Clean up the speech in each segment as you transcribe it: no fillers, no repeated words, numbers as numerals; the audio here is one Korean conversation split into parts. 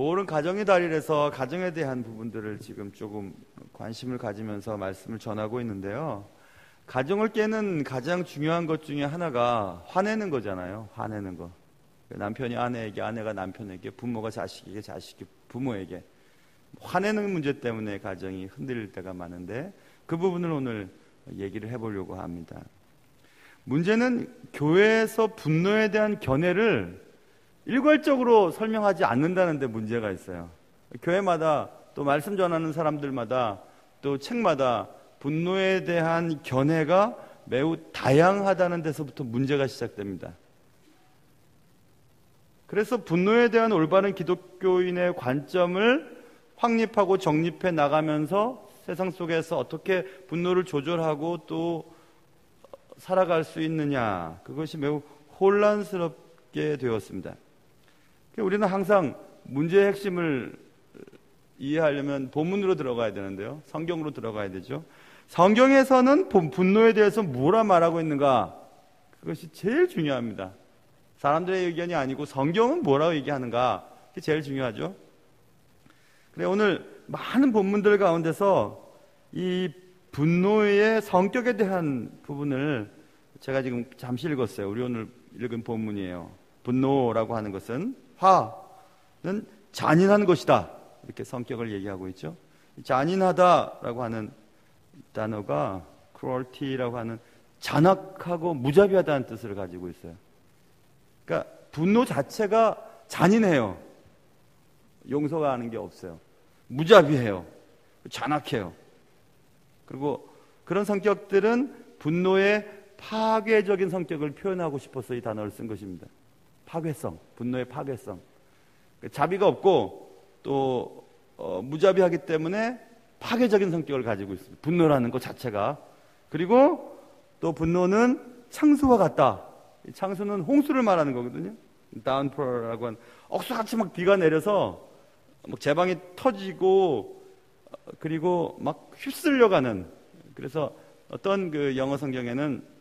오늘은 가정의 달이라서 가정에 대한 부분들을 지금 조금 관심을 가지면서 말씀을 전하고 있는데요. 가정을 깨는 가장 중요한 것 중에 하나가 화내는 거잖아요. 화내는 거. 남편이 아내에게, 아내가 남편에게, 부모가 자식에게, 자식이 부모에게. 화내는 문제 때문에 가정이 흔들릴 때가 많은데 그 부분을 오늘 얘기를 해보려고 합니다. 문제는 교회에서 분노에 대한 견해를 일괄적으로 설명하지 않는다는 데 문제가 있어요. 교회마다 또 말씀 전하는 사람들마다 또 책마다 분노에 대한 견해가 매우 다양하다는 데서부터 문제가 시작됩니다. 그래서 분노에 대한 올바른 기독교인의 관점을 확립하고 정립해 나가면서 세상 속에서 어떻게 분노를 조절하고 또 살아갈 수 있느냐, 그것이 매우 혼란스럽게 되었습니다. 우리는 항상 문제의 핵심을 이해하려면 본문으로 들어가야 되는데요. 성경으로 들어가야 되죠. 성경에서는 분노에 대해서 뭐라 말하고 있는가? 그것이 제일 중요합니다. 사람들의 의견이 아니고 성경은 뭐라고 얘기하는가? 그게 제일 중요하죠. 그래, 오늘 많은 본문들 가운데서 이 분노의 성격에 대한 부분을 제가 지금 잠시 읽었어요. 우리 오늘 읽은 본문이에요. 분노라고 하는 것은, 화는 잔인한 것이다, 이렇게 성격을 얘기하고 있죠. 잔인하다라고 하는 단어가 cruelty라고 하는 잔악하고 무자비하다는 뜻을 가지고 있어요. 그러니까 분노 자체가 잔인해요. 용서가 하는 게 없어요. 무자비해요. 잔악해요. 그리고 그런 성격들은 분노의 파괴적인 성격을 표현하고 싶어서 이 단어를 쓴 것입니다. 파괴성, 분노의 파괴성. 자비가 없고 또 무자비하기 때문에 파괴적인 성격을 가지고 있습니다. 분노라는 것 자체가. 그리고 또 분노는 창수와 같다. 창수는 홍수를 말하는 거거든요. 다운포라고 하는, 억수같이 막 비가 내려서 막 제방이 터지고 그리고 막 휩쓸려가는, 그래서 어떤 그 영어 성경에는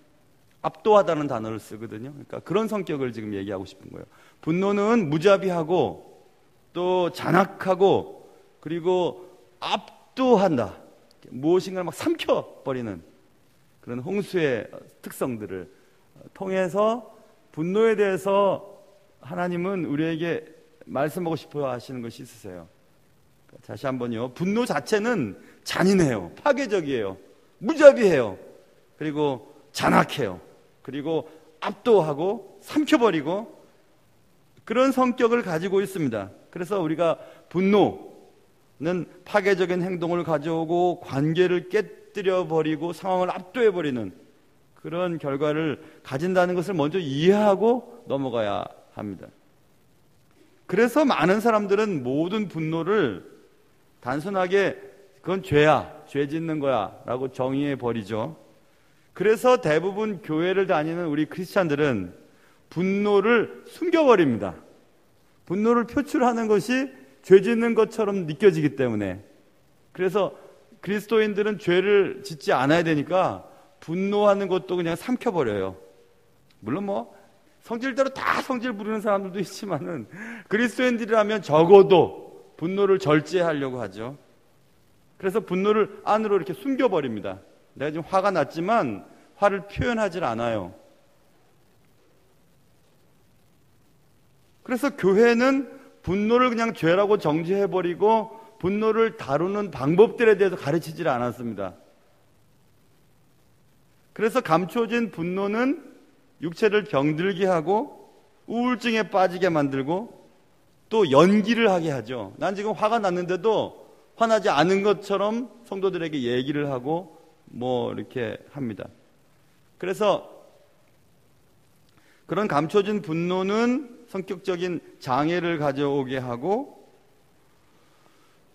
압도하다는 단어를 쓰거든요. 그러니까 그런 성격을 지금 얘기하고 싶은 거예요. 분노는 무자비하고 또 잔악하고 그리고 압도한다. 무엇인가를 막 삼켜버리는 그런 홍수의 특성들을 통해서 분노에 대해서 하나님은 우리에게 말씀하고 싶어 하시는 것이 있으세요. 다시 한번요. 분노 자체는 잔인해요. 파괴적이에요. 무자비해요. 그리고 잔악해요. 그리고 압도하고 삼켜버리고 그런 성격을 가지고 있습니다. 그래서 우리가 분노는 파괴적인 행동을 가져오고 관계를 깨뜨려버리고 상황을 압도해버리는 그런 결과를 가진다는 것을 먼저 이해하고 넘어가야 합니다. 그래서 많은 사람들은 모든 분노를 단순하게 그건 죄야, 죄 짓는 거야 라고 정의해버리죠. 그래서 대부분 교회를 다니는 우리 크리스찬들은 분노를 숨겨버립니다. 분노를 표출하는 것이 죄 짓는 것처럼 느껴지기 때문에. 그래서 그리스도인들은 죄를 짓지 않아야 되니까 분노하는 것도 그냥 삼켜버려요. 물론 뭐 성질대로 다 성질 부리는 사람들도 있지만은 그리스도인들이라면 적어도 분노를 절제하려고 하죠. 그래서 분노를 안으로 이렇게 숨겨버립니다. 내가 지금 화가 났지만 화를 표현하질 않아요. 그래서 교회는 분노를 그냥 죄라고 정죄해버리고 분노를 다루는 방법들에 대해서 가르치질 않았습니다. 그래서 감춰진 분노는 육체를 병들게 하고 우울증에 빠지게 만들고 또 연기를 하게 하죠. 난 지금 화가 났는데도 화나지 않은 것처럼 성도들에게 얘기를 하고 뭐 이렇게 합니다. 그래서 그런 감춰진 분노는 성격적인 장애를 가져오게 하고,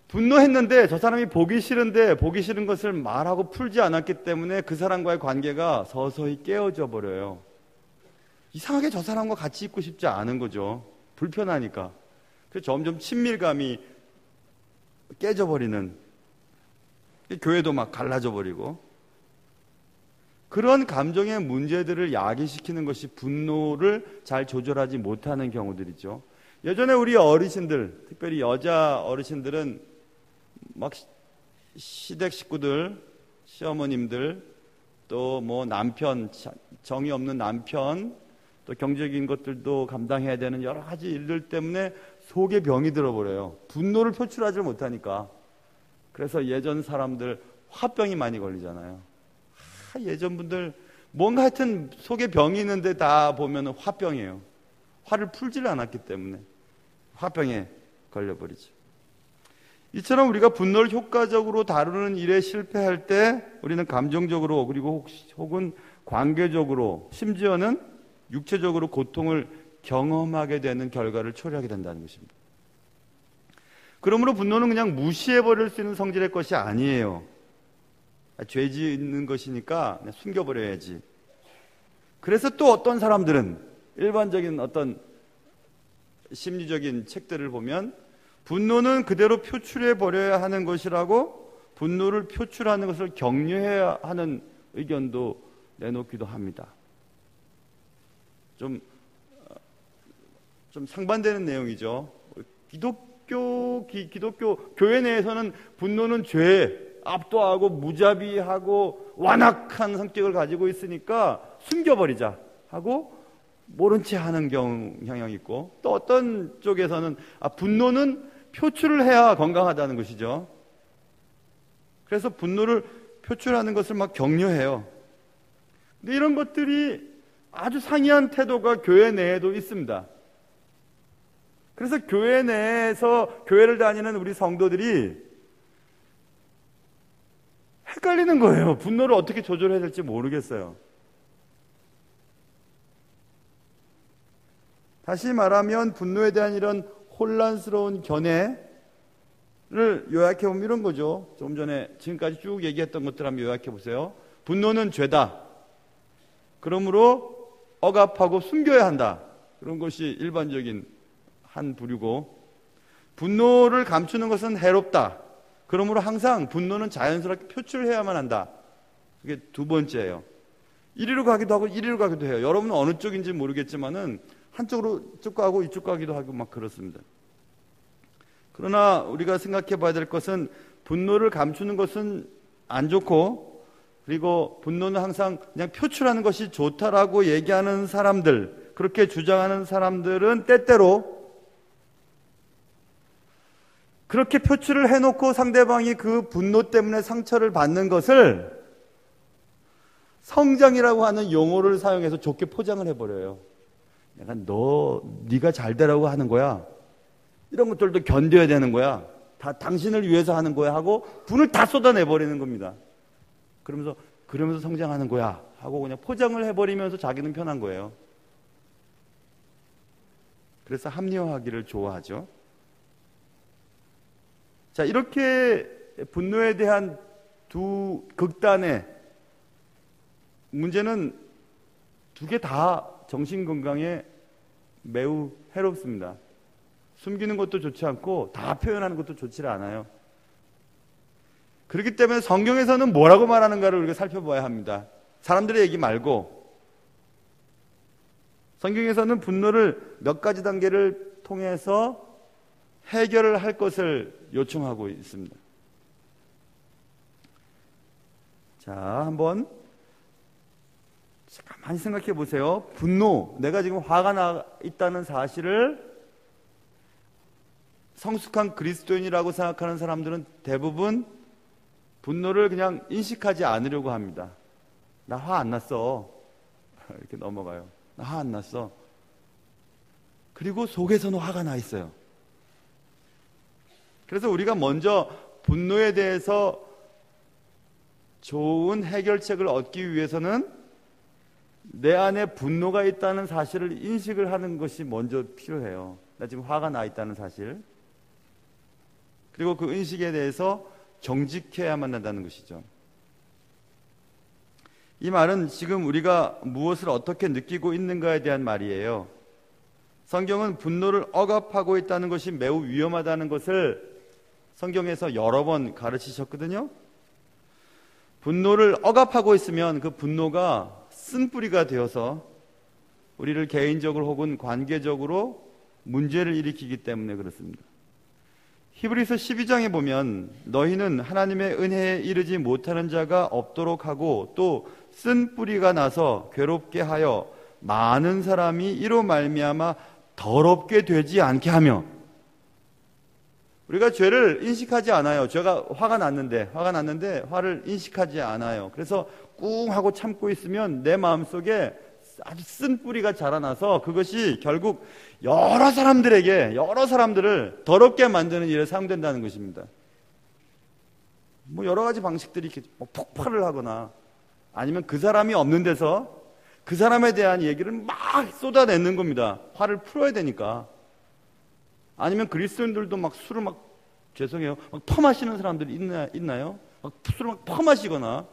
분노했는데 저 사람이 보기 싫은데 보기 싫은 것을 말하고 풀지 않았기 때문에 그 사람과의 관계가 서서히 깨어져 버려요. 이상하게 저 사람과 같이 있고 싶지 않은 거죠. 불편하니까. 그래서 점점 친밀감이 깨져버리는, 교회도 막 갈라져 버리고, 그런 감정의 문제들을 야기시키는 것이 분노를 잘 조절하지 못하는 경우들이죠. 예전에 우리 어르신들, 특별히 여자 어르신들은 막 시댁 식구들, 시어머님들, 또 뭐 남편, 정이 없는 남편, 또 경제적인 것들도 감당해야 되는 여러 가지 일들 때문에 속에 병이 들어버려요. 분노를 표출하지 못하니까. 그래서 예전 사람들 화병이 많이 걸리잖아요. 예전 분들 뭔가 하여튼 속에 병이 있는데 다 보면 화병이에요. 화를 풀지를 않았기 때문에 화병에 걸려버리죠. 이처럼 우리가 분노를 효과적으로 다루는 일에 실패할 때 우리는 감정적으로 그리고 혹은 관계적으로 심지어는 육체적으로 고통을 경험하게 되는 결과를 초래하게 된다는 것입니다. 그러므로 분노는 그냥 무시해버릴 수 있는 성질의 것이 아니에요. 죄 짓는 것이니까 그냥 숨겨버려야지. 그래서 또 어떤 사람들은 일반적인 어떤 심리적인 책들을 보면 분노는 그대로 표출해버려야 하는 것이라고 분노를 표출하는 것을 격려해야 하는 의견도 내놓기도 합니다. 좀 상반되는 내용이죠. 기독교 교회 내에서는 분노는 죄, 압도하고 무자비하고 완악한 성격을 가지고 있으니까 숨겨버리자 하고 모른 채 하는 경향이 있고, 또 어떤 쪽에서는 분노는 표출을 해야 건강하다는 것이죠. 그래서 분노를 표출하는 것을 막 격려해요. 근데 이런 것들이 아주 상이한 태도가 교회 내에도 있습니다. 그래서 교회 내에서 교회를 다니는 우리 성도들이 헷갈리는 거예요. 분노를 어떻게 조절해야 될지 모르겠어요. 다시 말하면 분노에 대한 이런 혼란스러운 견해를 요약해보면 이런 거죠. 조금 전에 지금까지 쭉 얘기했던 것들 한번 요약해보세요. 분노는 죄다. 그러므로 억압하고 숨겨야 한다. 그런 것이 일반적인 한 부류고, 분노를 감추는 것은 해롭다. 그러므로 항상 분노는 자연스럽게 표출해야만 한다. 그게 두 번째예요. 이리로 가기도 하고 이리로 가기도 해요. 여러분은 어느 쪽인지 모르겠지만은 한쪽으로 쭉 가고 이쪽 가기도 하고 막 그렇습니다. 그러나 우리가 생각해 봐야 될 것은 분노를 감추는 것은 안 좋고, 그리고 분노는 항상 그냥 표출하는 것이 좋다라고 얘기하는 사람들, 그렇게 주장하는 사람들은 때때로 그렇게 표출을 해놓고 상대방이 그 분노 때문에 상처를 받는 것을 성장이라고 하는 용어를 사용해서 좋게 포장을 해버려요. 약간 네가 잘 되라고 하는 거야. 이런 것들도 견뎌야 되는 거야. 다 당신을 위해서 하는 거야 하고 분을 다 쏟아내버리는 겁니다. 그러면서 성장하는 거야 하고 그냥 포장을 해버리면서 자기는 편한 거예요. 그래서 합리화하기를 좋아하죠. 자, 이렇게 분노에 대한 두 극단의 문제는 두 개 다 정신건강에 매우 해롭습니다. 숨기는 것도 좋지 않고 다 표현하는 것도 좋지 않아요. 그렇기 때문에 성경에서는 뭐라고 말하는가를 우리가 살펴봐야 합니다. 사람들의 얘기 말고 성경에서는 분노를 몇 가지 단계를 통해서 해결을 할 것을 요청하고 있습니다. 자, 한번 가만히 생각해 보세요. 분노, 내가 지금 화가 나 있다는 사실을 성숙한 그리스도인이라고 생각하는 사람들은 대부분 분노를 그냥 인식하지 않으려고 합니다. 나 화 안 났어. 이렇게 넘어가요. 나 화 안 났어. 그리고 속에서는 화가 나 있어요. 그래서 우리가 먼저 분노에 대해서 좋은 해결책을 얻기 위해서는 내 안에 분노가 있다는 사실을 인식을 하는 것이 먼저 필요해요. 나 지금 화가 나 있다는 사실. 그리고 그 인식에 대해서 정직해야만 한다는 것이죠. 이 말은 지금 우리가 무엇을 어떻게 느끼고 있는가에 대한 말이에요. 성경은 분노를 억압하고 있다는 것이 매우 위험하다는 것을 성경에서 여러 번 가르치셨거든요. 분노를 억압하고 있으면 그 분노가 쓴뿌리가 되어서 우리를 개인적으로 혹은 관계적으로 문제를 일으키기 때문에 그렇습니다. 히브리서 12장에 보면 너희는 하나님의 은혜에 이르지 못하는 자가 없도록 하고 또 쓴 뿌리가 나서 괴롭게 하여 많은 사람이 이로 말미암아 더럽게 되지 않게 하며, 우리가 죄를 인식하지 않아요. 죄가 화가 났는데 화를 인식하지 않아요. 그래서 꿍 하고 참고 있으면 내 마음속에 아주 쓴 뿌리가 자라나서 그것이 결국 여러 사람들을 더럽게 만드는 일에 사용된다는 것입니다. 뭐 여러 가지 방식들이 이렇게 폭발을 하거나, 아니면 그 사람이 없는 데서 그 사람에 대한 얘기를 막 쏟아내는 겁니다. 화를 풀어야 되니까. 아니면 그리스도인들도 막 술을 막 퍼마시는 사람들이 있나요? 막 술을 막 퍼마시거나,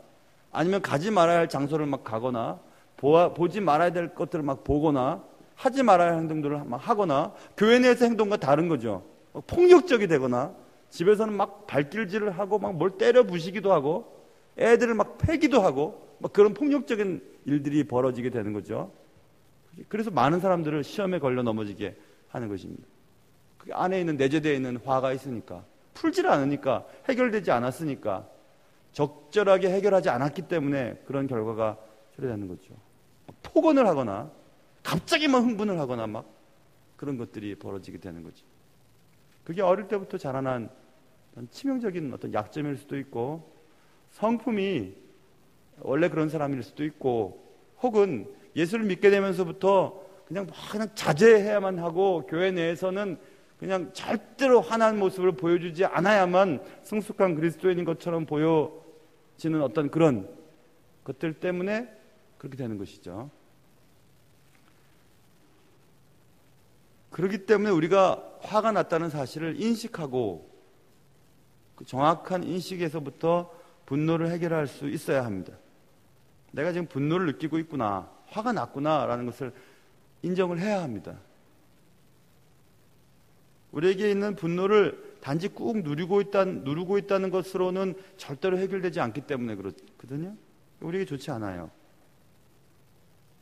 아니면 가지 말아야 할 장소를 막 가거나, 보지 말아야 될 것들을 막 보거나, 하지 말아야 할 행동들을 막 하거나, 교회 내에서 행동과 다른 거죠. 폭력적이 되거나, 집에서는 막 발길질을 하고 막 뭘 때려 부시기도 하고, 애들을 막 패기도 하고, 막 그런 폭력적인 일들이 벌어지게 되는 거죠. 그래서 많은 사람들을 시험에 걸려 넘어지게 하는 것입니다. 그 안에 있는, 내재되어 있는 화가 있으니까, 풀질 않으니까, 해결되지 않았으니까, 적절하게 해결하지 않았기 때문에 그런 결과가 초래되는 거죠. 폭언을 하거나 갑자기 막 흥분을 하거나 막 그런 것들이 벌어지게 되는 거죠. 그게 어릴 때부터 자라난 치명적인 어떤 약점일 수도 있고, 성품이 원래 그런 사람일 수도 있고, 혹은 예수를 믿게 되면서부터 그냥 자제해야만 하고, 교회 내에서는 그냥 절대로 환한 모습을 보여주지 않아야만 성숙한 그리스도인인 것처럼 보여지는 어떤 그런 것들 때문에 그렇게 되는 것이죠. 그렇기 때문에 우리가 화가 났다는 사실을 인식하고, 그 정확한 인식에서부터 분노를 해결할 수 있어야 합니다. 내가 지금 분노를 느끼고 있구나, 화가 났구나 라는 것을 인정을 해야 합니다. 우리에게 있는 분노를 단지 꾹 누르고 있다는 것으로는 절대로 해결되지 않기 때문에 그렇거든요. 우리에게 좋지 않아요.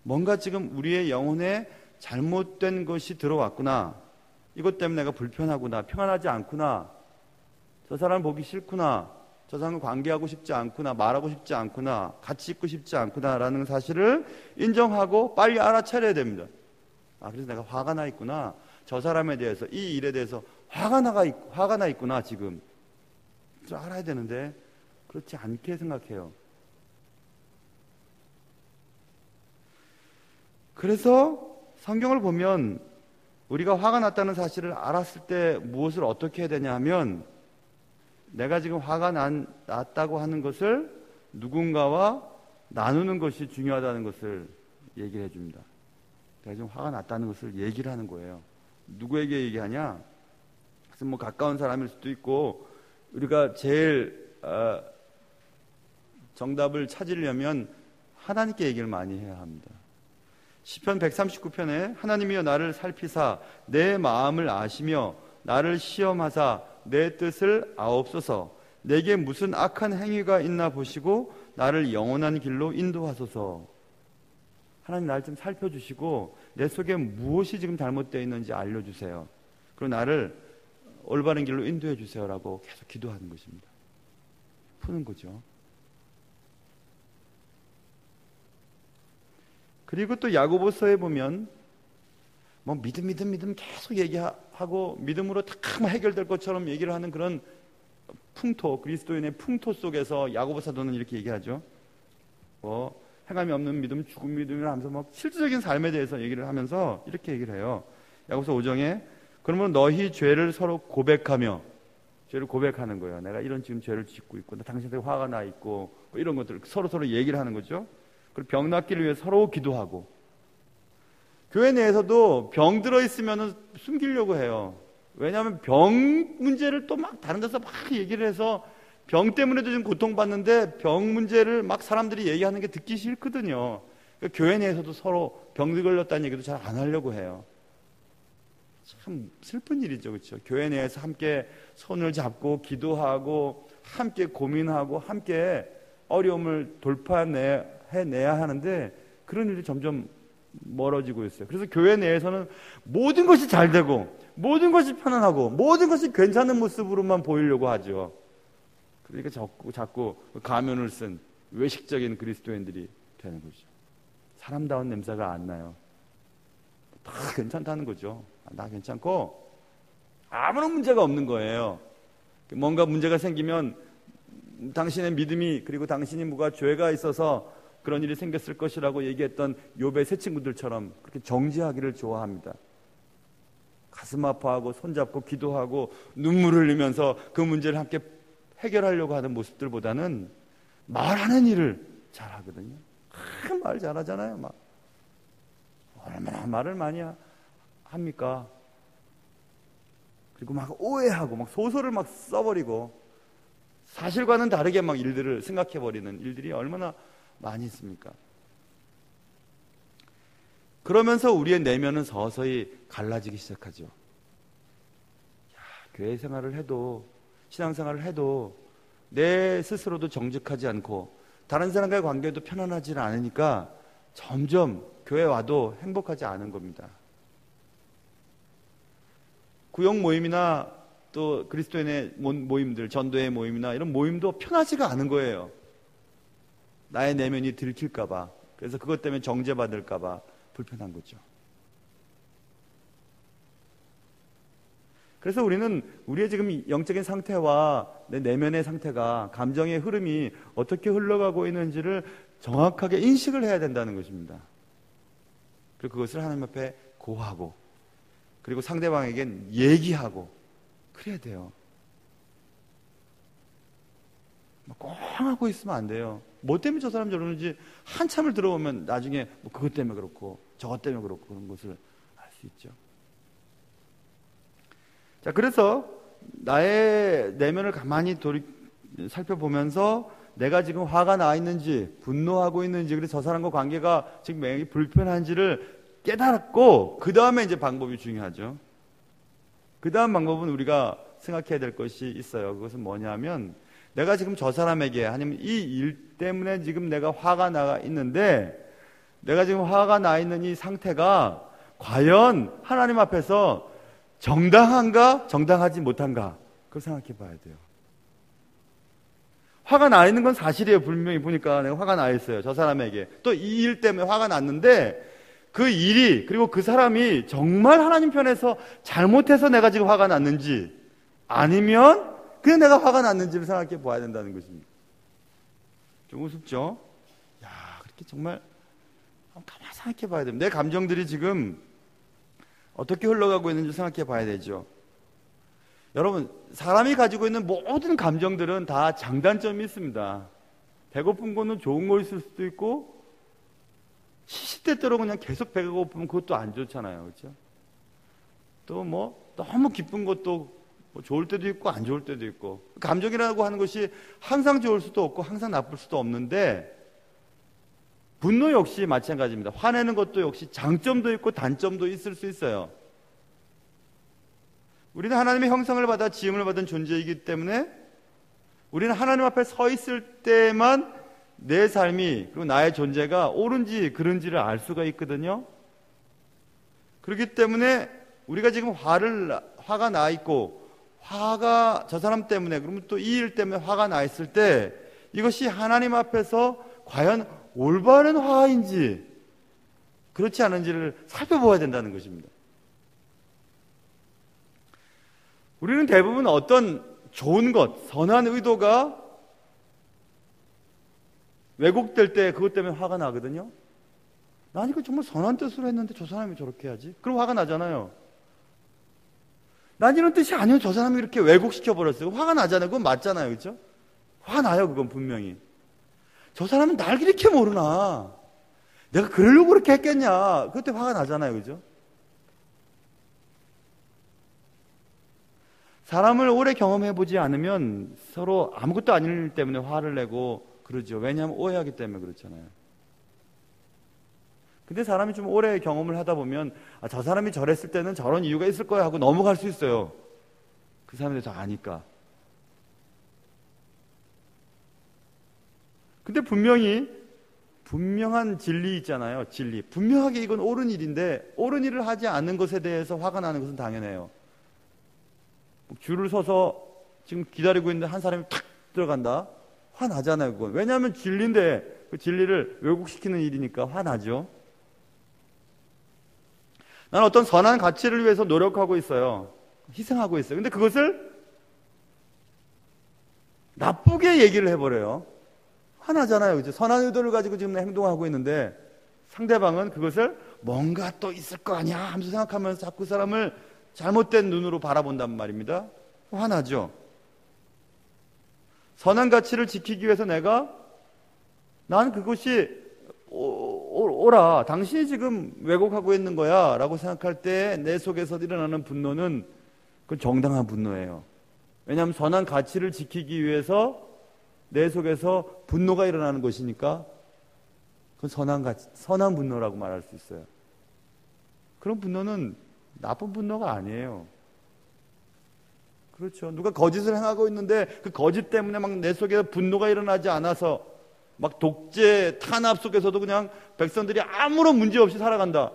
뭔가 지금 우리의 영혼에 잘못된 것이 들어왔구나, 이것 때문에 내가 불편하구나, 평안하지 않구나, 저 사람 보기 싫구나, 저 사람과 관계하고 싶지 않구나, 말하고 싶지 않구나, 같이 있고 싶지 않구나 라는 사실을 인정하고 빨리 알아차려야 됩니다. 그래서 내가 화가 나 있구나, 저 사람에 대해서, 이 일에 대해서 화가 나 있구나, 지금 좀 알아야 되는데 그렇지 않게 생각해요. 그래서 성경을 보면 우리가 화가 났다는 사실을 알았을 때 무엇을 어떻게 해야 되냐 하면, 내가 지금 화가 났다고 하는 것을 누군가와 나누는 것이 중요하다는 것을 얘기를 해줍니다. 내가 지금 화가 났다는 것을 얘기를 하는 거예요. 누구에게 얘기하냐? 그래서 뭐 가까운 사람일 수도 있고, 우리가 제일 정답을 찾으려면 하나님께 얘기를 많이 해야 합니다. 시편 139편에 하나님이여 나를 살피사 내 마음을 아시며 나를 시험하사 내 뜻을 아옵소서. 내게 무슨 악한 행위가 있나 보시고 나를 영원한 길로 인도하소서. 하나님 나를 좀 살펴주시고 내 속에 무엇이 지금 잘못되어 있는지 알려주세요. 그리고 나를 올바른 길로 인도해 주세요라고 계속 기도하는 것입니다. 푸는 거죠. 그리고 또 야고보서에 보면 뭐 믿음 계속 얘기하고 믿음으로 다 해결될 것처럼 얘기를 하는 그런 풍토, 그리스도인의 풍토 속에서 야고보 사도는 이렇게 얘기하죠. 행함이 없는 믿음, 죽은 믿음이라 하면서 막 실질적인 삶에 대해서 얘기를 하면서 이렇게 얘기를 해요. 야고보서 5장에 그러면 너희 죄를 서로 고백하며, 죄를 고백하는 거예요. 내가 이런 지금 죄를 짓고 있고, 당신한테 화가 나 있고, 뭐 이런 것들 서로 얘기를 하는 거죠. 그리고 병 낫기를 위해 서로 기도하고, 교회 내에서도 병 들어 있으면 숨기려고 해요. 왜냐하면 병 문제를 또 막 다른 데서 막 얘기를 해서 병 때문에도 지금 고통받는데 병 문제를 막 사람들이 얘기하는 게 듣기 싫거든요. 그러니까 교회 내에서도 서로 병 걸렸다는 얘기도 잘 안 하려고 해요. 참 슬픈 일이죠, 그렇죠? 교회 내에서 함께 손을 잡고 기도하고 함께 고민하고 함께 어려움을 돌파해내야 하는데 그런 일이 점점 멀어지고 있어요. 그래서 교회 내에서는 모든 것이 잘 되고 모든 것이 편안하고 모든 것이 괜찮은 모습으로만 보이려고 하죠. 그러니까 자꾸 가면을 쓴 외식적인 그리스도인들이 되는 거죠. 사람다운 냄새가 안 나요. 다 괜찮다는 거죠. 나 괜찮고 아무런 문제가 없는 거예요. 뭔가 문제가 생기면 당신의 믿음이 그리고 당신이 뭐가 죄가 있어서 그런 일이 생겼을 것이라고 얘기했던 욥의 세 친구들처럼 그렇게 정죄하기를 좋아합니다. 가슴 아파하고 손잡고 기도하고 눈물 흘리면서 그 문제를 함께 해결하려고 하는 모습들보다는 말하는 일을 잘하거든요. 말 잘하잖아요. 막 얼마나 말을 많이 합니까? 그리고 막 오해하고 막 소설을 막 써버리고 사실과는 다르게 막 일들을 생각해버리는 일들이 얼마나 많이 있습니까? 그러면서 우리의 내면은 서서히 갈라지기 시작하죠. 교회 생활을 해도 신앙생활을 해도 내 스스로도 정직하지 않고 다른 사람과의 관계도 편안하지 않으니까 점점 교회 와도 행복하지 않은 겁니다. 구역 모임이나 또 그리스도인의 모임들, 전도의 모임이나 이런 모임도 편하지가 않은 거예요. 나의 내면이 들킬까봐, 그래서 그것 때문에 정죄받을까봐 불편한 거죠. 그래서 우리는 우리의 지금 영적인 상태와 내 내면의 상태가, 감정의 흐름이 어떻게 흘러가고 있는지를 정확하게 인식을 해야 된다는 것입니다. 그리고 그것을 하나님 앞에 고하고, 그리고 상대방에겐 얘기하고 그래야 돼요. 꼭 하고 있으면 안 돼요. 뭐 때문에 저 사람 저러는지 한참을 들어보면 나중에 뭐 그것 때문에 그렇고 저것 때문에 그렇고 그런 것을 알 수 있죠. 자, 그래서 나의 내면을 가만히 살펴보면서 내가 지금 화가 나 있는지 분노하고 있는지, 그래서 저 사람과 관계가 지금 매우 불편한지를 깨달았고, 그 다음에 이제 방법이 중요하죠. 그 다음 방법은 우리가 생각해야 될 것이 있어요. 그것은 뭐냐면, 내가 지금 저 사람에게, 아니면 이 일 때문에 지금 내가 화가 나 있는데, 내가 지금 화가 나 있는 이 상태가 과연 하나님 앞에서 정당한가, 정당하지 못한가, 그걸 생각해 봐야 돼요. 화가 나 있는 건 사실이에요. 분명히 보니까 내가 화가 나 있어요. 저 사람에게. 또 이 일 때문에 화가 났는데, 그 일이, 그리고 그 사람이 정말 하나님 편에서 잘못해서 내가 지금 화가 났는지, 아니면 그냥 내가 화가 났는지를 생각해 봐야 된다는 것입니다. 좀 우습죠? 야, 그렇게 정말 가만히 생각해 봐야 됩니다. 내 감정들이 지금 어떻게 흘러가고 있는지 생각해 봐야 되죠. 여러분, 사람이 가지고 있는 모든 감정들은 다 장단점이 있습니다. 배고픈 거는 좋은 거 있을 수도 있고, 시시때때로 그냥 계속 배가 고프면 그것도 안 좋잖아요. 그렇죠? 또 뭐 너무 기쁜 것도 뭐 좋을 때도 있고 안 좋을 때도 있고, 감정이라고 하는 것이 항상 좋을 수도 없고 항상 나쁠 수도 없는데, 분노 역시 마찬가지입니다. 화내는 것도 역시 장점도 있고 단점도 있을 수 있어요. 우리는 하나님의 형상을 받아 지음을 받은 존재이기 때문에 우리는 하나님 앞에 서 있을 때만 내 삶이, 그리고 나의 존재가 옳은지 그른지를 알 수가 있거든요. 그렇기 때문에 우리가 지금 화가 나 있고, 화가 저 사람 때문에, 그러면 또 이 일 때문에 화가 나 있을 때, 이것이 하나님 앞에서 과연 올바른 화인지 그렇지 않은지를 살펴봐야 된다는 것입니다. 우리는 대부분 어떤 좋은 것, 선한 의도가 왜곡될 때 그것 때문에 화가 나거든요. 난 이거 정말 선한 뜻으로 했는데 저 사람이 저렇게 해야지? 그럼 화가 나잖아요. 난 이런 뜻이 아니면 저 사람이 이렇게 왜곡시켜버렸어요. 화가 나잖아요. 그건 맞잖아요. 그렇죠? 화가 나요. 그건 분명히. 저 사람은 날 이렇게 모르나? 내가 그러려고 그렇게 했겠냐? 그때 화가 나잖아요. 그죠? 사람을 오래 경험해보지 않으면 서로 아무것도 아닌 일 때문에 화를 내고 그러죠. 왜냐하면 오해하기 때문에 그렇잖아요. 근데 사람이 좀 오래 경험을 하다 보면, 아, 저 사람이 저랬을 때는 저런 이유가 있을 거야 하고 넘어갈 수 있어요. 그 사람에 대해서 아니까. 근데 분명히 분명한 진리 있잖아요. 진리. 분명하게 이건 옳은 일인데 옳은 일을 하지 않는 것에 대해서 화가 나는 것은 당연해요. 줄을 서서 지금 기다리고 있는데 한 사람이 탁 들어간다. 화나잖아요. 그건. 왜냐하면 진리인데 그 진리를 왜곡시키는 일이니까 화나죠. 나는 어떤 선한 가치를 위해서 노력하고 있어요. 희생하고 있어요. 근데 그것을 나쁘게 얘기를 해버려요. 화나잖아요. 그죠? 선한 의도를 가지고 지금 행동하고 있는데 상대방은 그것을 뭔가 또 있을 거 아니야 하면서 생각하면서 자꾸 사람을 잘못된 눈으로 바라본단 말입니다. 화나죠. 선한 가치를 지키기 위해서 난 그것이 옳아. 당신이 지금 왜곡하고 있는 거야 라고 생각할 때 내 속에서 일어나는 분노는 그건 정당한 분노예요. 왜냐하면 선한 가치를 지키기 위해서 내 속에서 분노가 일어나는 것이니까 그건 선한 분노라고 말할 수 있어요. 그런 분노는 나쁜 분노가 아니에요. 그렇죠. 누가 거짓을 행하고 있는데 그 거짓 때문에 막 내 속에 분노가 일어나지 않아서 막 독재 탄압 속에서도 그냥 백성들이 아무런 문제 없이 살아간다.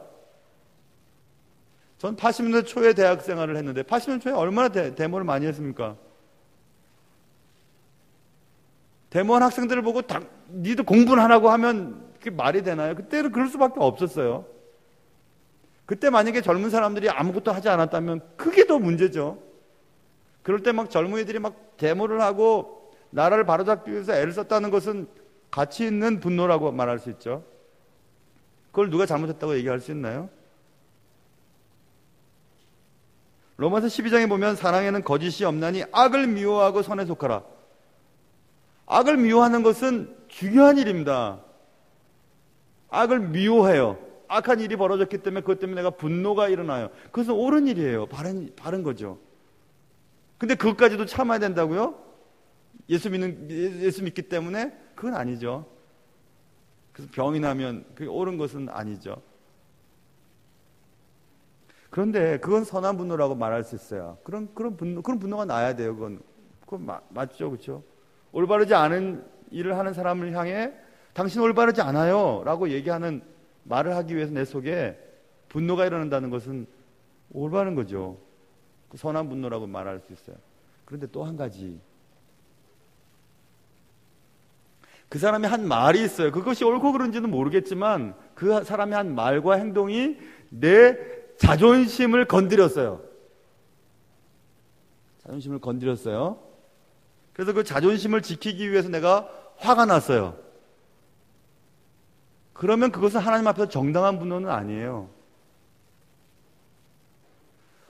전 80년대 초에 대학 생활을 했는데 80년대 초에 얼마나 데모를 많이 했습니까? 데모한 학생들을 보고 니도 공부는 하라고 하면 그게 말이 되나요? 그때는 그럴 수밖에 없었어요. 그때 만약에 젊은 사람들이 아무것도 하지 않았다면 그게 더 문제죠. 그럴 때 막 젊은이들이 막 데모를 하고 나라를 바로잡기 위해서 애를 썼다는 것은 가치 있는 분노라고 말할 수 있죠. 그걸 누가 잘못했다고 얘기할 수 있나요? 로마서 12장에 보면 사랑에는 거짓이 없나니 악을 미워하고 선에 속하라. 악을 미워하는 것은 중요한 일입니다. 악을 미워해요. 악한 일이 벌어졌기 때문에 그것 때문에 내가 분노가 일어나요. 그것은 옳은 일이에요. 바른 거죠. 근데 그것까지도 참아야 된다고요? 예수 믿기 때문에? 그건 아니죠. 그래서 병이 나면 그게 옳은 것은 아니죠. 그런데 그건 선한 분노라고 말할 수 있어요. 그런 분노가 나야 돼요. 그건 맞죠, 그렇죠? 올바르지 않은 일을 하는 사람을 향해 당신 올바르지 않아요 라고 얘기하는 말을 하기 위해서 내 속에 분노가 일어난다는 것은 올바른 거죠. 선한 분노라고 말할 수 있어요. 그런데 또 한 가지, 그 사람이 한 말이 있어요. 그것이 옳고 그른지는 모르겠지만 그 사람이 한 말과 행동이 내 자존심을 건드렸어요. 자존심을 건드렸어요. 그래서 그 자존심을 지키기 위해서 내가 화가 났어요. 그러면 그것은 하나님 앞에서 정당한 분노는 아니에요.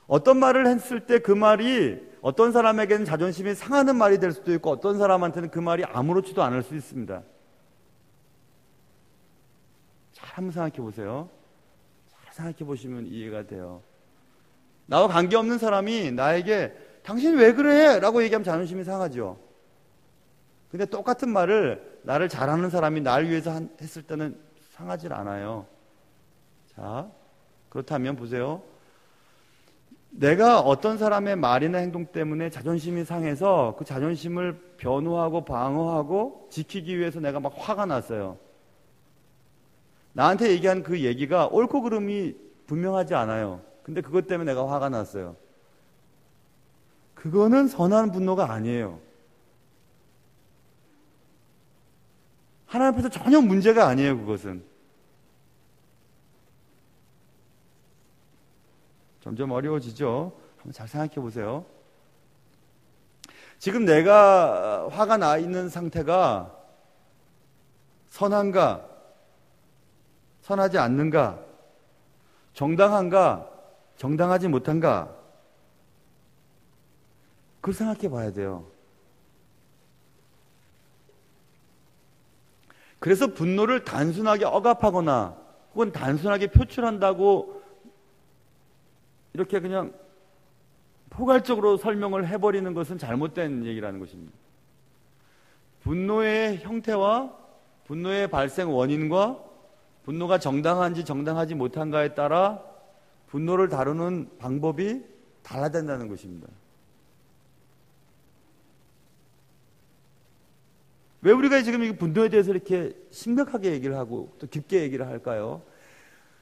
어떤 말을 했을 때 그 말이 어떤 사람에게는 자존심이 상하는 말이 될 수도 있고 어떤 사람한테는 그 말이 아무렇지도 않을 수 있습니다. 잘 한번 생각해 보세요. 잘 생각해 보시면 이해가 돼요. 나와 관계없는 사람이 나에게 당신 왜 그래? 라고 얘기하면 자존심이 상하죠. 근데 똑같은 말을 나를 잘하는 사람이 날 위해서 했을 때는 상하질 않아요. 자, 그렇다면 보세요. 내가 어떤 사람의 말이나 행동 때문에 자존심이 상해서 그 자존심을 변호하고 방어하고 지키기 위해서 내가 막 화가 났어요. 나한테 얘기한 그 얘기가 옳고 그름이 분명하지 않아요. 근데 그것 때문에 내가 화가 났어요. 그거는 선한 분노가 아니에요. 하나님 앞에서 전혀 문제가 아니에요, 그것은. 점점 어려워지죠? 한번 잘 생각해 보세요. 지금 내가 화가 나 있는 상태가 선한가, 선하지 않는가, 정당한가, 정당하지 못한가, 그걸 생각해 봐야 돼요. 그래서 분노를 단순하게 억압하거나 혹은 단순하게 표출한다고 이렇게 그냥 포괄적으로 설명을 해버리는 것은 잘못된 얘기라는 것입니다. 분노의 형태와 분노의 발생 원인과 분노가 정당한지 정당하지 못한가에 따라 분노를 다루는 방법이 달라진다는 것입니다. 왜 우리가 지금 이 분노에 대해서 이렇게 심각하게 얘기를 하고 또 깊게 얘기를 할까요?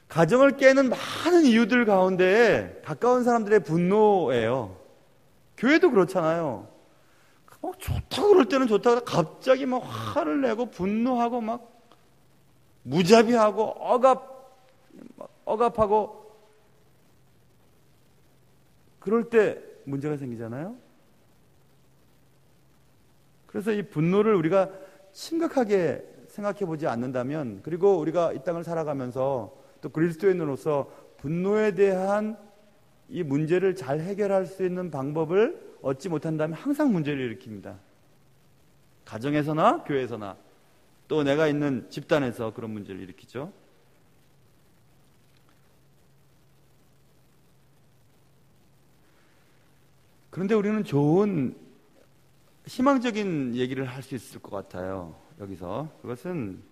가정을 깨는 많은 이유들 가운데 가까운 사람들의 분노예요. 교회도 그렇잖아요. 좋다고 그럴 때는 좋다고 갑자기 막 화를 내고 분노하고 막 무자비하고 억압하고 그럴 때 문제가 생기잖아요. 그래서 이 분노를 우리가 심각하게 생각해 보지 않는다면, 그리고 우리가 이 땅을 살아가면서 또 그리스도인으로서 분노에 대한 이 문제를 잘 해결할 수 있는 방법을 얻지 못한다면 항상 문제를 일으킵니다. 가정에서나 교회에서나 또 내가 있는 집단에서 그런 문제를 일으키죠. 그런데 우리는 좋은 희망적인 얘기를 할 수 있을 것 같아요. 여기서 그것은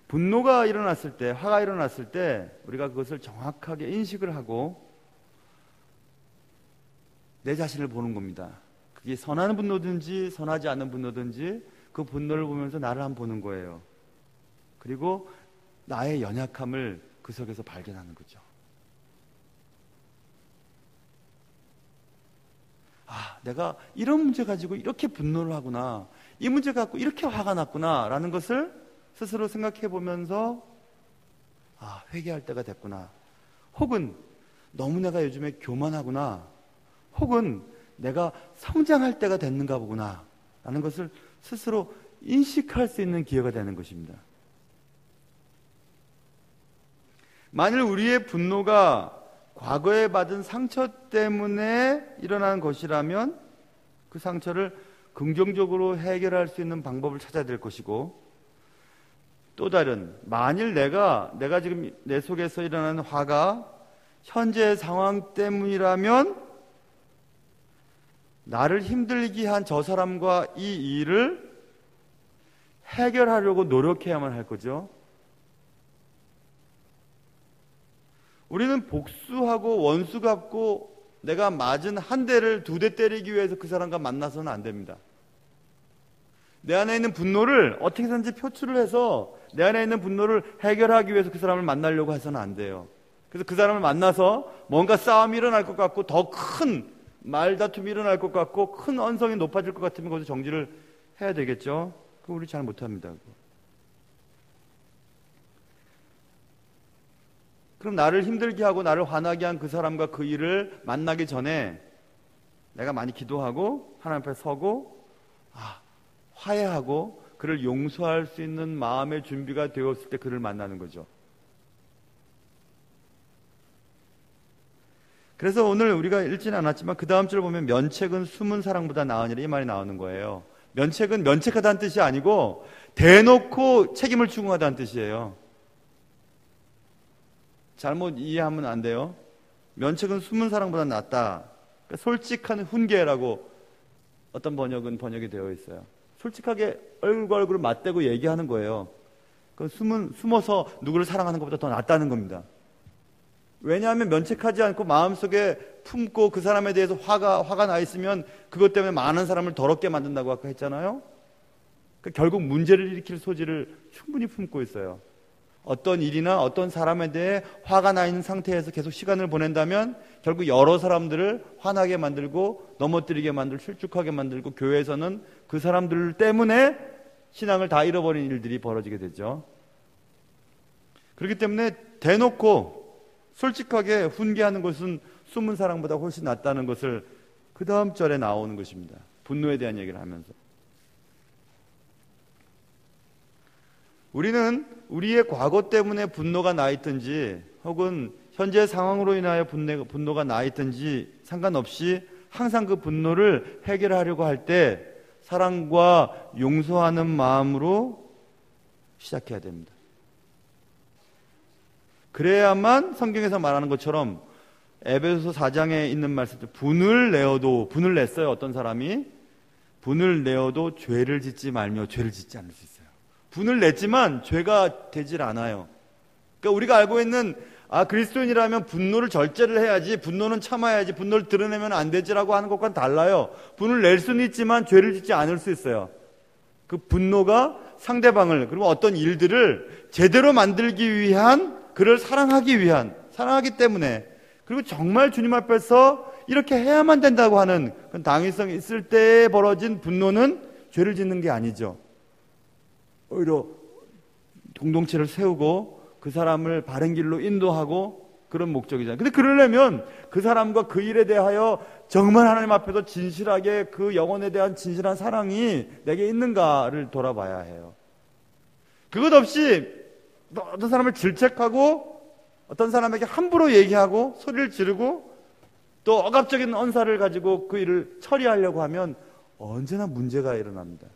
분노가 일어났을 때, 화가 일어났을 때 우리가 그것을 정확하게 인식을 하고 내 자신을 보는 겁니다. 그게 선한 분노든지 선하지 않은 분노든지 그 분노를 보면서 나를 한번 보는 거예요. 그리고 나의 연약함을 그 속에서 발견하는 거죠. 아, 내가 이런 문제 가지고 이렇게 분노를 하구나, 이 문제 갖고 이렇게 화가 났구나 라는 것을 스스로 생각해 보면서 아, 회개할 때가 됐구나, 혹은 너무 내가 요즘에 교만하구나, 혹은 내가 성장할 때가 됐는가 보구나 라는 것을 스스로 인식할 수 있는 기회가 되는 것입니다. 만일 우리의 분노가 과거에 받은 상처 때문에 일어난 것이라면 그 상처를 긍정적으로 해결할 수 있는 방법을 찾아야 될 것이고, 또 다른, 만일 내가 지금 내 속에서 일어나는 화가 현재의 상황 때문이라면 나를 힘들게 한 저 사람과 이 일을 해결하려고 노력해야만 할 거죠. 우리는 복수하고 원수 갚고 내가 맞은 한 대를 두 대 때리기 위해서 그 사람과 만나서는 안 됩니다. 내 안에 있는 분노를 어떻게든지 표출을 해서 내 안에 있는 분노를 해결하기 위해서 그 사람을 만나려고 해서는 안 돼요. 그래서 그 사람을 만나서 뭔가 싸움이 일어날 것 같고 더 큰 말다툼이 일어날 것 같고 큰 언성이 높아질 것 같으면 거기서 정지를 해야 되겠죠. 그거 우리 잘 못합니다. 그럼 나를 힘들게 하고 나를 화나게 한 그 사람과 그 일을 만나기 전에 내가 많이 기도하고 하나님 앞에 서고 화해하고 그를 용서할 수 있는 마음의 준비가 되었을 때 그를 만나는 거죠. 그래서 오늘 우리가 읽지는 않았지만 그 다음 줄 보면 면책은 숨은 사랑보다 나으니라 이 말이 나오는 거예요. 면책은 면책하다는 뜻이 아니고 대놓고 책임을 추궁하다는 뜻이에요. 잘못 이해하면 안 돼요. 면책은 숨은 사랑보다 낫다. 그러니까 솔직한 훈계라고 어떤 번역이 되어 있어요. 솔직하게 얼굴과 얼굴을 맞대고 얘기하는 거예요. 숨어서 누구를 사랑하는 것보다 더 낫다는 겁니다. 왜냐하면 면책하지 않고 마음속에 품고 그 사람에 대해서 화가 나 있으면 그것 때문에 많은 사람을 더럽게 만든다고 아까 했잖아요. 그러니까 결국 문제를 일으킬 소지를 충분히 품고 있어요. 어떤 일이나 어떤 사람에 대해 화가 나 있는 상태에서 계속 시간을 보낸다면 결국 여러 사람들을 화나게 만들고 넘어뜨리게 만들고 실족하게 만들고 교회에서는 그 사람들 때문에 신앙을 다 잃어버린 일들이 벌어지게 되죠. 그렇기 때문에 대놓고 솔직하게 훈계하는 것은 숨은 사랑보다 훨씬 낫다는 것을 그 다음 절에 나오는 것입니다. 분노에 대한 얘기를 하면서 우리는 우리의 과거 때문에 분노가 나 있든지 혹은 현재 상황으로 인하여 분노가 나 있든지 상관없이 항상 그 분노를 해결하려고 할 때 사랑과 용서하는 마음으로 시작해야 됩니다. 그래야만 성경에서 말하는 것처럼 에베소서 4장에 있는 말씀들 분을 냈어요. 어떤 사람이 분을 내어도 죄를 짓지 말며 죄를 짓지 않을 수 있어요. 분을 냈지만 죄가 되질 않아요. 그러니까 우리가 알고 있는 그리스도인이라면 분노를 절제를 해야지, 분노는 참아야지, 분노를 드러내면 안 되지라고 하는 것과는 달라요. 분을 낼 수는 있지만 죄를 짓지 않을 수 있어요. 그 분노가 상대방을, 그리고 어떤 일들을 제대로 만들기 위한, 그를 사랑하기 때문에, 그리고 정말 주님 앞에서 이렇게 해야만 된다고 하는 그런 당위성이 있을 때에 벌어진 분노는 죄를 짓는 게 아니죠. 오히려 공동체를 세우고 그 사람을 바른 길로 인도하고 그런 목적이잖아요. 근데 그러려면 그 사람과 그 일에 대하여 정말 하나님 앞에서 진실하게 그 영혼에 대한 진실한 사랑이 내게 있는가를 돌아봐야 해요. 그것 없이 어떤 사람을 질책하고 어떤 사람에게 함부로 얘기하고 소리를 지르고 또 억압적인 언사를 가지고 그 일을 처리하려고 하면 언제나 문제가 일어납니다.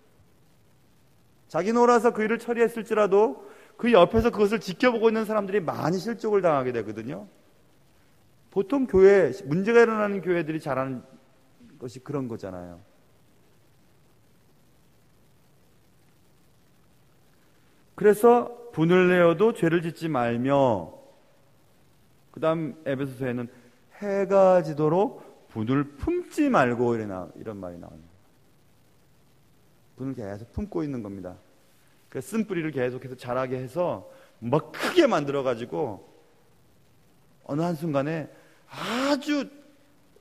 자기 놀아서 그 일을 처리했을지라도 그 옆에서 그것을 지켜보고 있는 사람들이 많이 실족을 당하게 되거든요. 보통 교회, 문제가 일어나는 교회들이 잘하는 것이 그런 거잖아요. 그래서 분을 내어도 죄를 짓지 말며, 그 다음 에베소서에는 해가 지도록 분을 품지 말고 이런 말이 나옵니다. 분을 계속 품고 있는 겁니다. 그 쓴뿌리를 계속해서 자라게 해서 막 크게 만들어가지고 어느 한순간에 아주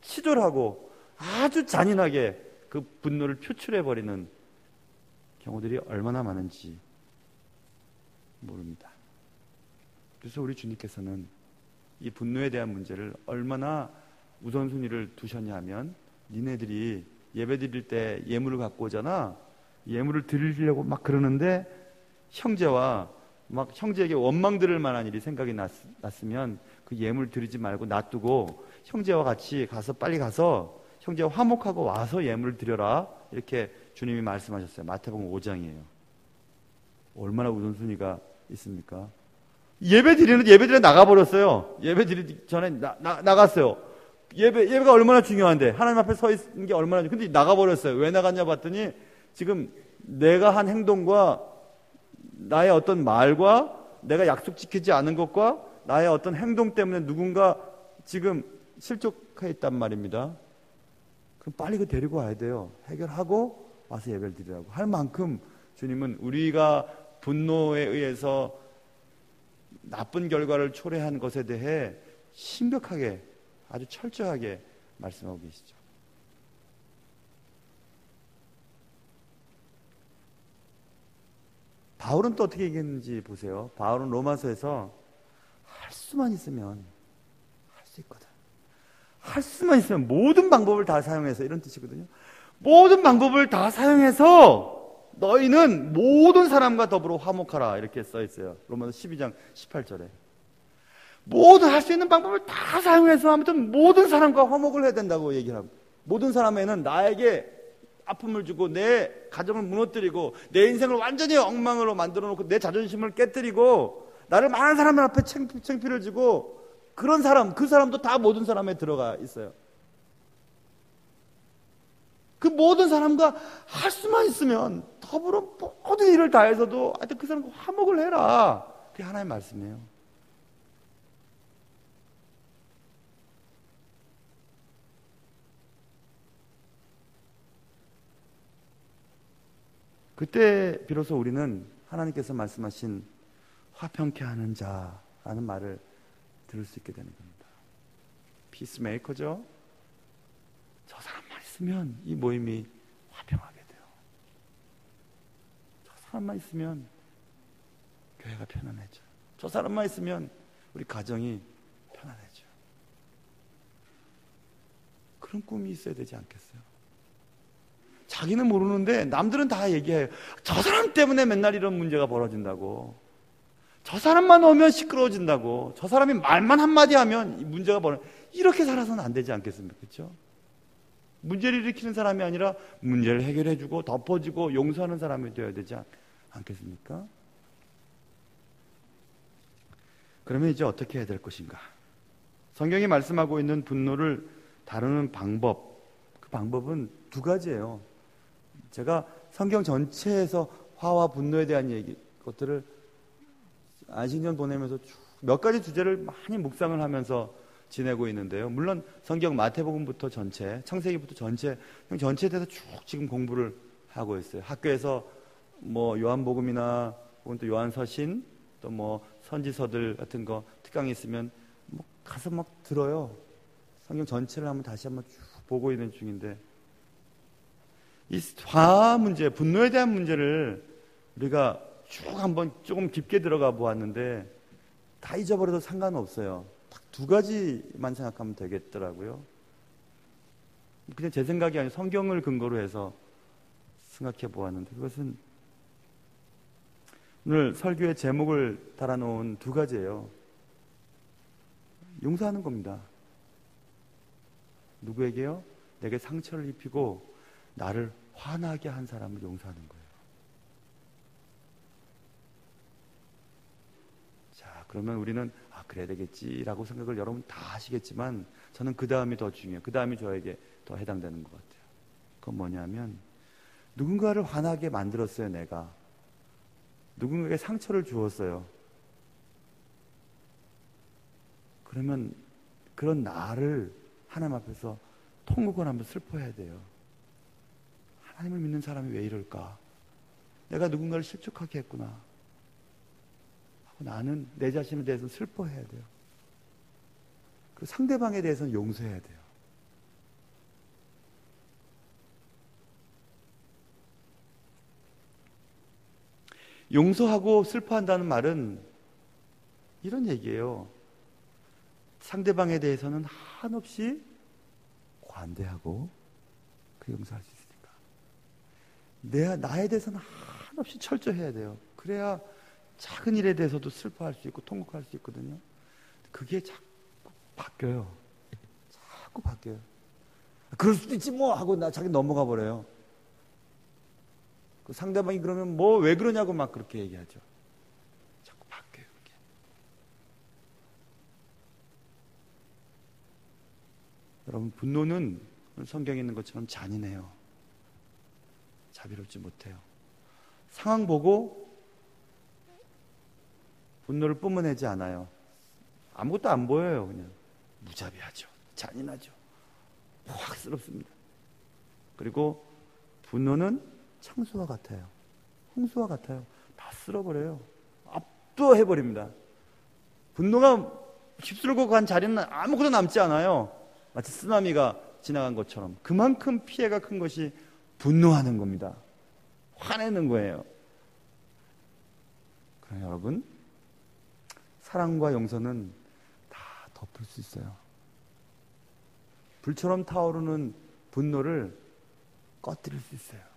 치졸하고 아주 잔인하게 그 분노를 표출해버리는 경우들이 얼마나 많은지 모릅니다. 그래서 우리 주님께서는 이 분노에 대한 문제를 얼마나 우선순위를 두셨냐 하면, 니네들이 예배 드릴 때 예물을 갖고 오잖아. 예물을 드리려고 막 그러는데 형제와 막 형제에게 원망 들을 만한 일이 생각이 났으면 그 예물 드리지 말고 놔두고 형제와 같이 빨리 가서 형제와 화목하고 와서 예물을 드려라, 이렇게 주님이 말씀하셨어요. 마태복음 5장이에요. 얼마나 우선순위가 있습니까? 예배 드리는 나가버렸어요. 예배 드리기 전에 나갔어요. 예배가 얼마나 중요한데, 하나님 앞에 서 있는 게 얼마나 중요한데, 근데 나가버렸어요. 왜 나갔냐 봤더니 지금 내가 한 행동과 나의 어떤 말과 내가 약속 지키지 않은 것과 나의 어떤 행동 때문에 누군가 지금 실족해 있단 말입니다. 그럼 빨리 데리고 와야 돼요. 해결하고 와서 예배를 드리라고 할 만큼 주님은 우리가 분노에 의해서 나쁜 결과를 초래한 것에 대해 심각하게, 아주 철저하게 말씀하고 계시죠. 바울은 또 어떻게 얘기했는지 보세요. 바울은 로마서에서 할 수만 있으면 할 수 있거든. 할 수만 있으면 모든 방법을 다 사용해서, 이런 뜻이거든요. 모든 방법을 다 사용해서 너희는 모든 사람과 더불어 화목하라, 이렇게 써 있어요. 로마서 12장 18절에. 모든 할 수 있는 방법을 다 사용해서 아무튼 모든 사람과 화목을 해야 된다고 얘기를 하고, 모든 사람에는 나에게 아픔을 주고 내 가정을 무너뜨리고 내 인생을 완전히 엉망으로 만들어 놓고 내 자존심을 깨뜨리고 나를 많은 사람들 앞에 창피를 주고, 그런 사람, 그 사람도 다 모든 사람에 들어가 있어요. 그 모든 사람과 할 수만 있으면 더불어 모든 일을 다해서도 하여튼 그 사람과 화목을 해라. 그게 하나님의 말씀이에요. 그때 비로소 우리는 하나님께서 말씀하신 화평케 하는 자라는 말을 들을 수 있게 되는 겁니다. 피스메이커죠. 저 사람만 있으면 이 모임이 화평하게 돼요. 저 사람만 있으면 교회가 편안해져요. 저 사람만 있으면 우리 가정이 편안해져요. 그런 꿈이 있어야 되지 않겠어요? 자기는 모르는데 남들은 다 얘기해요. 저 사람 때문에 맨날 이런 문제가 벌어진다고. 저 사람만 오면 시끄러워진다고. 저 사람이 말만 한마디 하면 이 문제가 이렇게 살아서는 안 되지 않겠습니까? 그렇죠? 문제를 일으키는 사람이 아니라 문제를 해결해주고 덮어주고 용서하는 사람이 되어야 되지 않겠습니까? 그러면 이제 어떻게 해야 될 것인가? 성경이 말씀하고 있는 분노를 다루는 방법, 그 방법은 두 가지예요. 제가 성경 전체에서 화와 분노에 대한 것들을 안식년 보내면서 몇 가지 주제를 많이 묵상을 하면서 지내고 있는데요. 물론 성경 마태복음부터 전체, 창세기부터 전체에 대해서 쭉 지금 공부를 하고 있어요. 학교에서 뭐 요한복음이나 혹은 또 요한서신 또 뭐 선지서들 같은 거 특강이 있으면 뭐 가서 막 들어요. 성경 전체를 한번 다시 한번 쭉 보고 있는 중인데, 이 화학 문제, 분노에 대한 문제를 우리가 쭉 한번 조금 깊게 들어가 보았는데 다 잊어버려도 상관없어요. 딱 두 가지만 생각하면 되겠더라고요. 그냥 제 생각이 아니라 성경을 근거로 해서 생각해 보았는데, 그것은 오늘 설교의 제목을 달아놓은 두 가지예요. 용서하는 겁니다. 누구에게요? 내게 상처를 입히고 나를 화나게 한 사람을 용서하는 거예요. 자, 그러면 우리는 그래야 되겠지라고 생각을 여러분 다 하시겠지만, 저는 그 다음이 더 중요해요. 그 다음이 저에게 더 해당되는 것 같아요. 그건 뭐냐면, 누군가를 화나게 만들었어요. 내가 누군가에게 상처를 주었어요. 그러면 그런 나를 하나님 앞에서 통곡을 하면서 슬퍼해야 돼요. 하나님을 믿는 사람이 왜 이럴까? 내가 누군가를 실족하게 했구나 하고 나는 내 자신에 대해서는 슬퍼해야 돼요. 그리고 상대방에 대해서는 용서해야 돼요. 용서하고 슬퍼한다는 말은 이런 얘기예요. 상대방에 대해서는 한없이 관대하고 그 용서할 수 있으니까. 나에 대해서는 한없이 철저해야 돼요. 그래야 작은 일에 대해서도 슬퍼할 수 있고 통곡할 수 있거든요. 그게 자꾸 바뀌어요. 자꾸 바뀌어요. 그럴 수도 있지 뭐 하고 자기 넘어가 버려요. 그 상대방이 그러면 뭐 왜 그러냐고 막 그렇게 얘기하죠. 자꾸 바뀌어요. 그게. 여러분, 분노는 성경에 있는 것처럼 잔인해요. 자비롭지 못해요. 상황 보고 분노를 뿜어내지 않아요. 아무것도 안 보여요. 그냥 무자비하죠. 잔인하죠. 확스럽습니다. 그리고 분노는 창수와 같아요. 홍수와 같아요. 다 쓸어버려요. 압도해버립니다. 분노가 휩쓸고 간 자리는 아무것도 남지 않아요. 마치 쓰나미가 지나간 것처럼. 그만큼 피해가 큰 것이 분노하는 겁니다. 화내는 거예요. 그러나 여러분, 사랑과 용서는 다 덮을 수 있어요. 불처럼 타오르는 분노를 꺼뜨릴 수 있어요.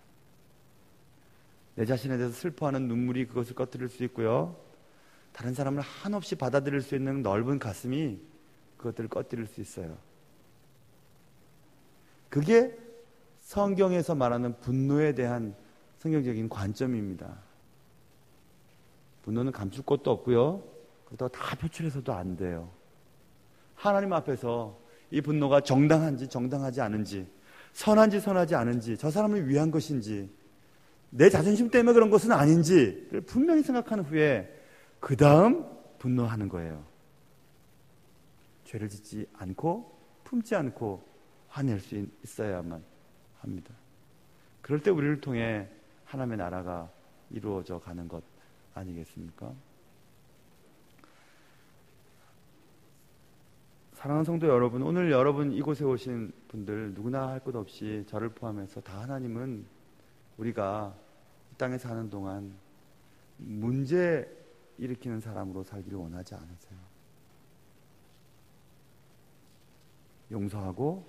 내 자신에 대해서 슬퍼하는 눈물이 그것을 꺼뜨릴 수 있고요. 다른 사람을 한없이 받아들일 수 있는 넓은 가슴이 그것들을 꺼뜨릴 수 있어요. 그게 성경에서 말하는 분노에 대한 성경적인 관점입니다. 분노는 감출 것도 없고요. 그렇다고 다 표출해서도 안 돼요. 하나님 앞에서 이 분노가 정당한지 정당하지 않은지, 선한지 선하지 않은지, 저 사람을 위한 것인지, 내 자존심 때문에 그런 것은 아닌지를 분명히 생각한 후에 그 다음 분노하는 거예요. 죄를 짓지 않고 품지 않고 화낼 수 있어야만 합니다. 그럴 때 우리를 통해 하나님의 나라가 이루어져 가는 것 아니겠습니까? 사랑하는 성도 여러분, 오늘 여러분 이곳에 오신 분들 누구나 할 것 없이 저를 포함해서 다 하나님은 우리가 이 땅에 사는 동안 문제 일으키는 사람으로 살기를 원하지 않으세요. 용서하고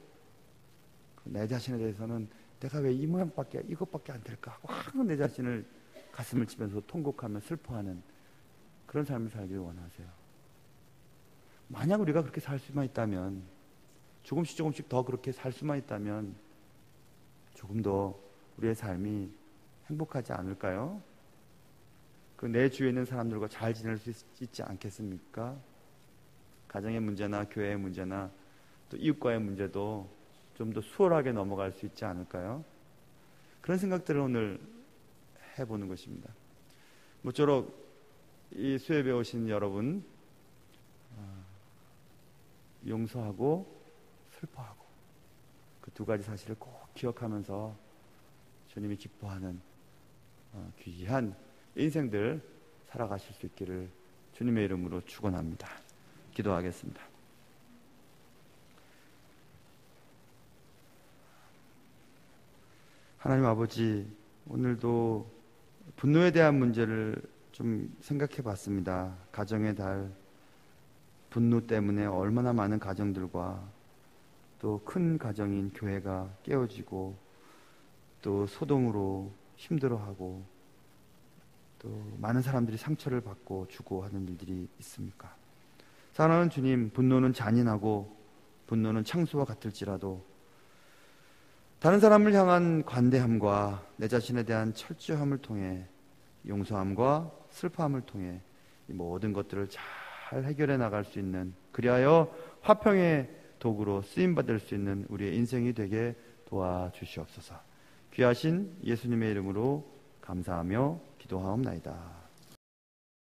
내 자신에 대해서는 내가 왜 이 모양밖에 이것밖에 안 될까 하고 항상 내 자신을 가슴을 치면서 통곡하며 슬퍼하는 그런 삶을 살기를 원하세요. 만약 우리가 그렇게 살 수만 있다면, 조금씩 조금씩 더 그렇게 살 수만 있다면 조금 더 우리의 삶이 행복하지 않을까요? 그 내 주위에 있는 사람들과 잘 지낼 수 있지 않겠습니까? 가정의 문제나 교회의 문제나 또 이웃과의 문제도 좀 더 수월하게 넘어갈 수 있지 않을까요? 그런 생각들을 오늘 해보는 것입니다. 모쪼록 이 수업에 오신 여러분, 용서하고 슬퍼하고 그 두 가지 사실을 꼭 기억하면서 주님이 기뻐하는 귀한 인생들 살아가실 수 있기를 주님의 이름으로 축원합니다. 기도하겠습니다. 하나님 아버지, 오늘도 분노에 대한 문제를 좀 생각해 봤습니다. 가정의 달, 분노 때문에 얼마나 많은 가정들과 또 큰 가정인 교회가 깨어지고 또 소동으로 힘들어하고 또 많은 사람들이 상처를 받고 주고 하는 일들이 있습니까? 사랑하는 주님, 분노는 잔인하고 분노는 창수와 같을지라도 다른 사람을 향한 관대함과 내 자신에 대한 철저함을 통해 용서함과 슬퍼함을 통해 이 모든 것들을 잘 해결해 나갈 수 있는, 그리하여 화평의 도구로 쓰임받을 수 있는 우리의 인생이 되게 도와주시옵소서. 귀하신 예수님의 이름으로 감사하며 기도하옵나이다.